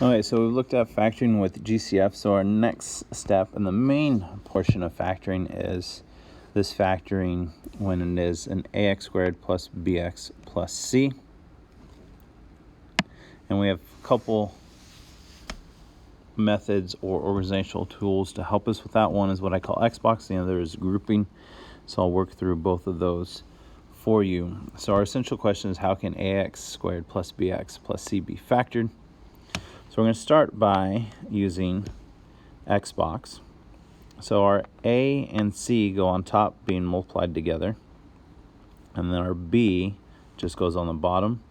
Okay, so we've looked at factoring with GCF. So our next step and the main portion of factoring is this factoring when it is an ax squared plus bx plus c. And we have a couple methods or organizational tools to help us with that. One is what I call Xbox, the other is grouping. So I'll work through both of those for you. So our essential question is, how can ax squared plus bx plus c be factored? So we're going to start by using Xbox. So our a and c go on top being multiplied together, and then our b just goes on the bottom.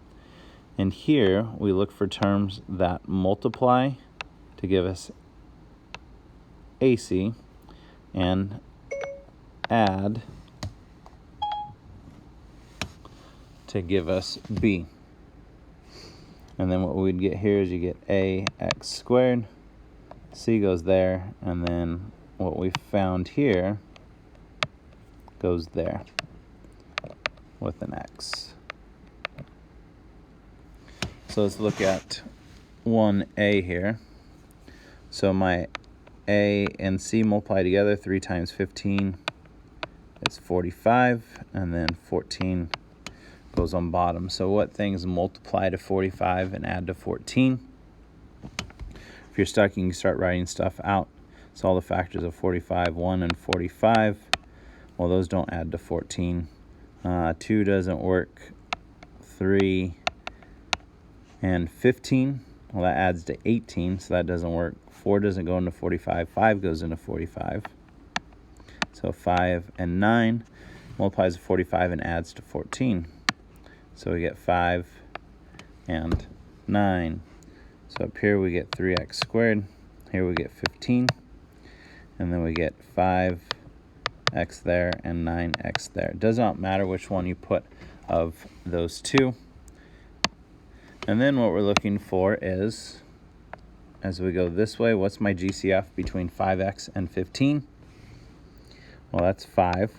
And here we look for terms that multiply to give us AC and add to give us B. And then what we'd get here is you get ax squared, C goes there, and then what we found here goes there with an X. So let's look at 1a here. So my A and C multiply together, 3 times 15 is 45, and then 14 goes on bottom. So what things multiply to 45 and add to 14? If you're stuck, you can start writing stuff out. So all the factors of 45, 1 and 45, well, those don't add to 14. 2 doesn't work. 3 and 15, well, that adds to 18, so that doesn't work. 4 doesn't go into 45. 5 goes into 45. So 5 and 9 multiplies to 45 and adds to 14. So we get 5 and 9. So up here we get 3x squared. Here we get 15. And then we get 5x there and 9x there. It does not matter which one you put of those two. And then what we're looking for is, as we go this way, what's my GCF between 5x and 15? Well, that's 5.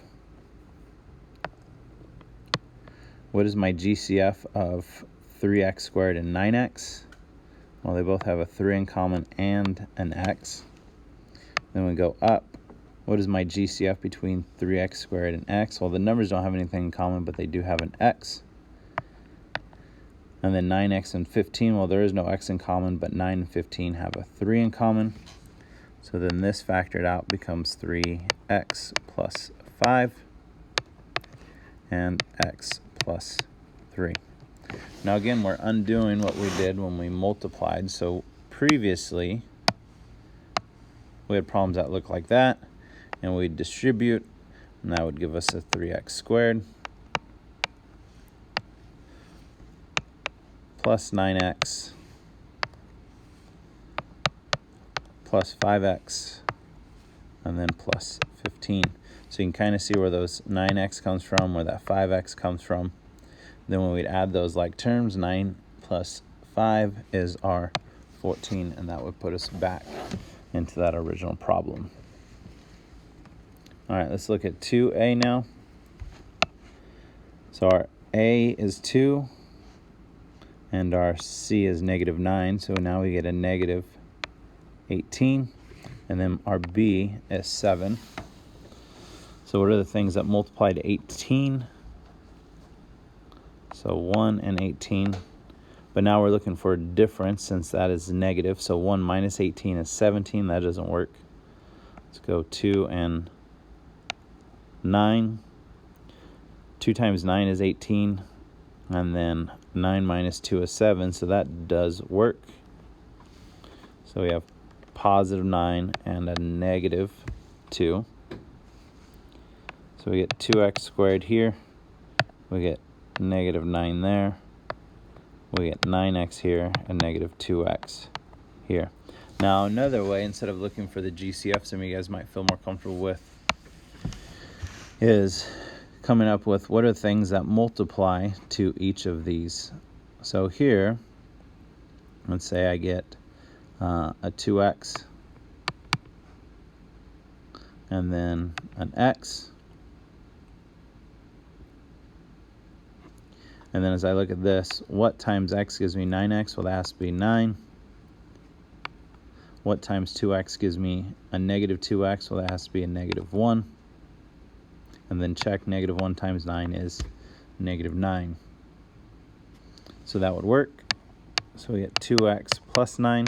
What is my GCF of 3x squared and 9x? Well, they both have a 3 in common and an x. Then we go up. What is my GCF between 3x squared and x? Well, the numbers don't have anything in common, but they do have an x. And then 9x and 15, well, there is no x in common, but 9 and 15 have a 3 in common. So then this factored out becomes 3x plus 5 and x plus 3. Now again, we're undoing what we did when we multiplied. So previously, we had problems that look like that, and we'd distribute, and that would give us a 3x squared plus 9x plus 5x and then plus 15. So you can kind of see where those 9x comes from, where that 5x comes from. Then when we'd add those like terms, 9 plus 5 is our 14, and that would put us back into that original problem. All right, let's look at 2a now. So our a is 2, and our c is negative 9, so now we get a negative 18, and then our b is 7. So what are the things that multiply to 18? So 1 and 18. But now we're looking for a difference since that is negative. So 1 minus 18 is 17. That doesn't work. Let's go 2 and 9. 2 times 9 is 18. And then 9 minus 2 is 7. So that does work. So we have positive 9 and a negative 2. So we get 2x squared here. We get negative 9 there. We get 9x here and negative 2x here. Now another way, instead of looking for the GCF, some of you guys might feel more comfortable with, is coming up with what are things that multiply to each of these. So here, let's say I get a 2x and then an x. And then as I look at this, what times x gives me 9x? Well, that has to be 9. What times 2x gives me a negative 2x? Well, that has to be a negative 1. And then check, negative 1 times 9 is negative 9. So that would work. So we get 2x plus 9,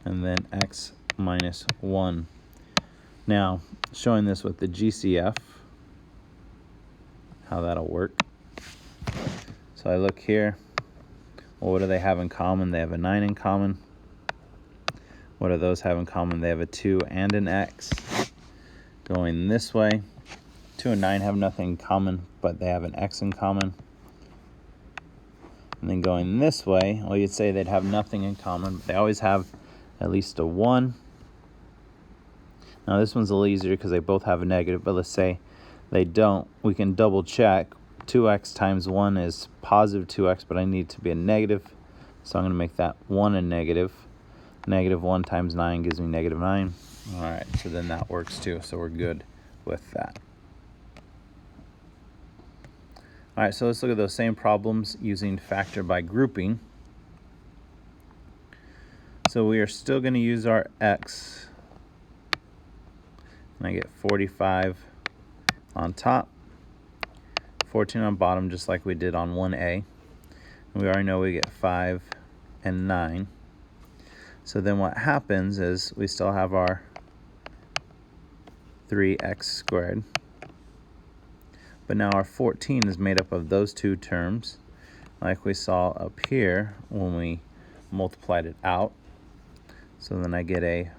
and then x minus 1. Now, showing this with the GCF, how that'll work. So I look here. Well, what do they have in common? They have a 9 in common. What do those have in common? They have a 2 and an x. Going this way, 2 and 9 have nothing in common, but they have an x in common. And then going this way, well, you'd say they'd have nothing in common, but they always have at least a 1. Now this one's a little easier because they both have a negative, but let's say they don't. We can double check. 2x times 1 is positive 2x, but I need it to be a negative. So I'm going to make that 1 a negative. Negative 1 times 9 gives me negative 9. All right, so then that works too, so we're good with that. All right, so let's look at those same problems using factor by grouping. So we are still going to use our x. And I get 45 on top, 14 on bottom, just like we did on 1a. And we already know we get 5 and 9. So then what happens is we still have our 3x squared. But now our 14 is made up of those two terms, like we saw up here when we multiplied it out. So then I get a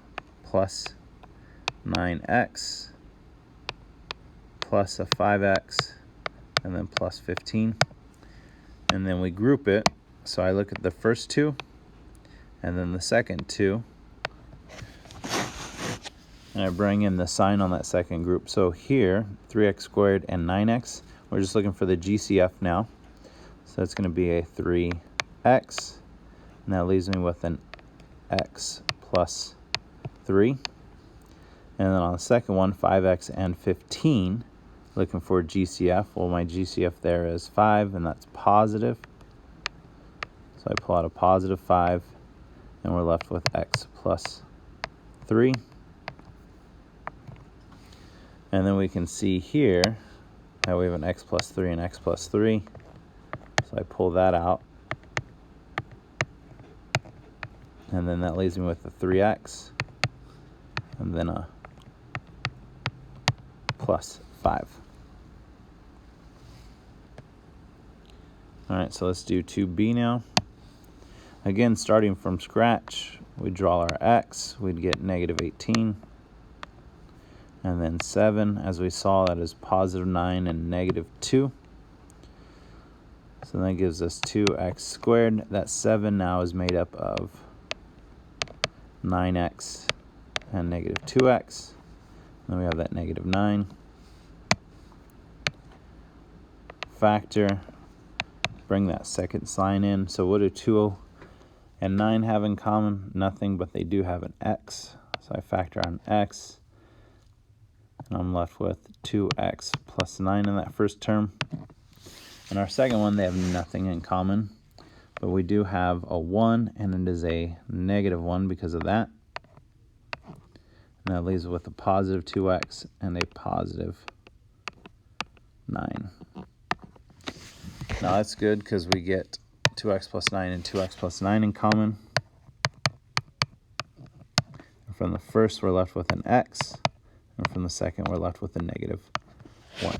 plus 9x plus a 5x and then plus 15. And then we group it. So I look at the first two and then the second two. And I bring in the sign on that second group. So here, 3x squared and 9x, we're just looking for the GCF now. So it's going to be a 3x, and that leaves me with an x plus 3. And then on the second one, 5x and 15, looking for GCF. Well, my GCF there is 5, and that's positive. So I pull out a positive 5, and we're left with x plus 3. And then we can see here how we have an x plus 3 and x plus 3. So I pull that out. And then that leaves me with a 3x. And then a plus 5. All right, so let's do 2b now. Again, starting from scratch, we draw our x. We'd get negative 18. And then 7, as we saw, that is positive 9 and negative 2. So that gives us 2x squared. That 7 now is made up of 9x and negative 2x. Then we have that negative 9. Factor. Bring that second sign in. So what do 2 and 9 have in common? Nothing, but they do have an x. So I factor on x. And I'm left with 2x plus 9 in that first term. And our second one, they have nothing in common. But we do have a 1, and it is a negative 1 because of that. And that leaves us with a positive 2x and a positive 9. Now that's good because we get 2x plus 9 and 2x plus 9 in common. And from the first, we're left with an x. And from the second, we're left with a negative 1.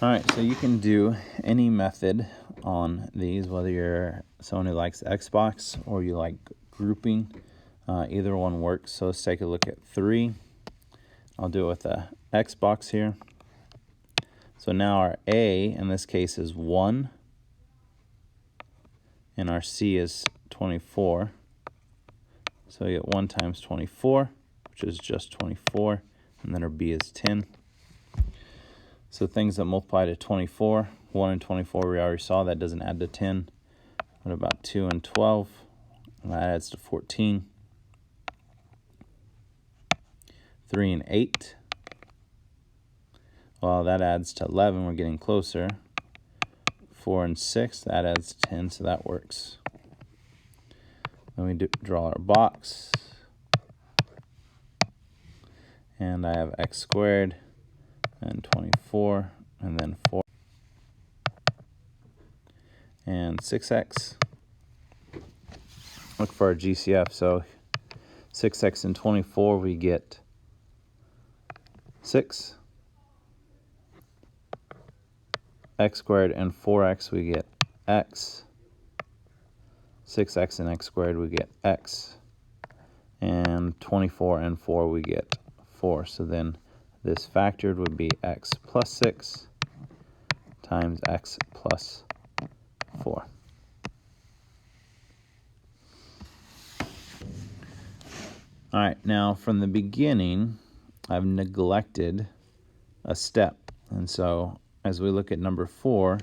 All right, so you can do any method on these, whether you're someone who likes Xbox or you like grouping. Either one works. So let's take a look at 3. I'll do it with the Xbox here. So now our A in this case is 1. And our C is 24. So we get 1 times 24, which is just 24. And then our B is 10. So things that multiply to 24, 1 and 24, we already saw that doesn't add to 10. What about 2 and 12? And that adds to 14. 3 and 8. Well, that adds to 11. We're getting closer. 4 and 6, that adds 10, so that works. Then we draw our box. And I have x squared, and 24, and then 4, and 6x. Look for our GCF, so 6x and 24, we get 6. X squared and 4x, we get x. 6x and x squared, we get x. And 24 and 4, we get 4. So then this factored would be x plus 6 times x plus 4. All right, now from the beginning, I've neglected a step. And so as we look at number 4,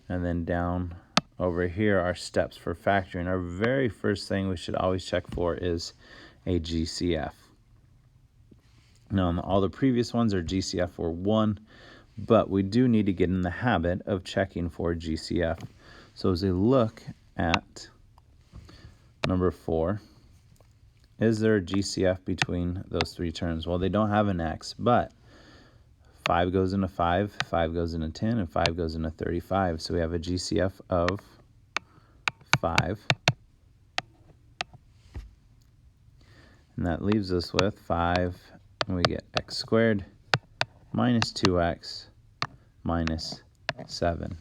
and then down over here are steps for factoring, our very first thing we should always check for is a GCF. Now, all the previous ones are GCF or 1, but we do need to get in the habit of checking for GCF. So as we look at number 4, is there a GCF between those three terms? Well, they don't have an x, but 5 goes into 5, 5 goes into 10, and 5 goes into 35. So we have a GCF of 5. And that leaves us with 5, and we get x squared minus 2x minus 7.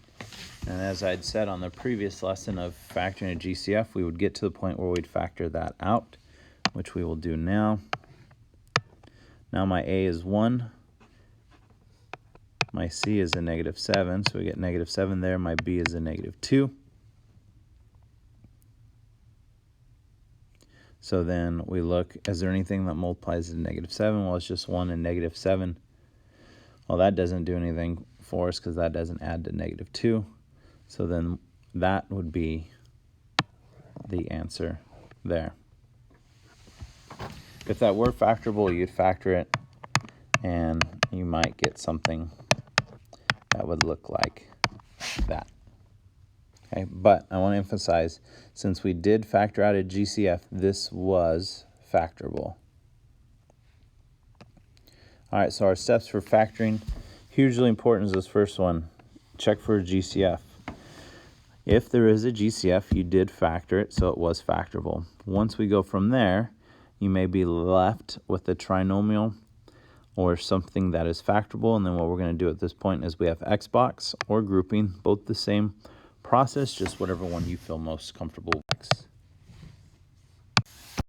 And as I'd said on the previous lesson of factoring a GCF, we would get to the point where we'd factor that out, which we will do now. Now my a is 1. My c is a negative 7, so we get negative 7 there. My b is a negative 2. So then we look, is there anything that multiplies to negative 7? Well, it's just 1 and negative 7. Well, that doesn't do anything for us because that doesn't add to negative 2. So then that would be the answer there. If that were factorable, you'd factor it, and you might get something that would look like that. Okay, but I want to emphasize, since we did factor out a GCF, this was factorable. All right, so our steps for factoring, hugely important is this first one. Check for a GCF. If there is a GCF, you did factor it, so it was factorable. Once we go from there, you may be left with a trinomial or something that is factorable, and then what we're going to do at this point is we have X box or grouping, both the same process, just whatever one you feel most comfortable with.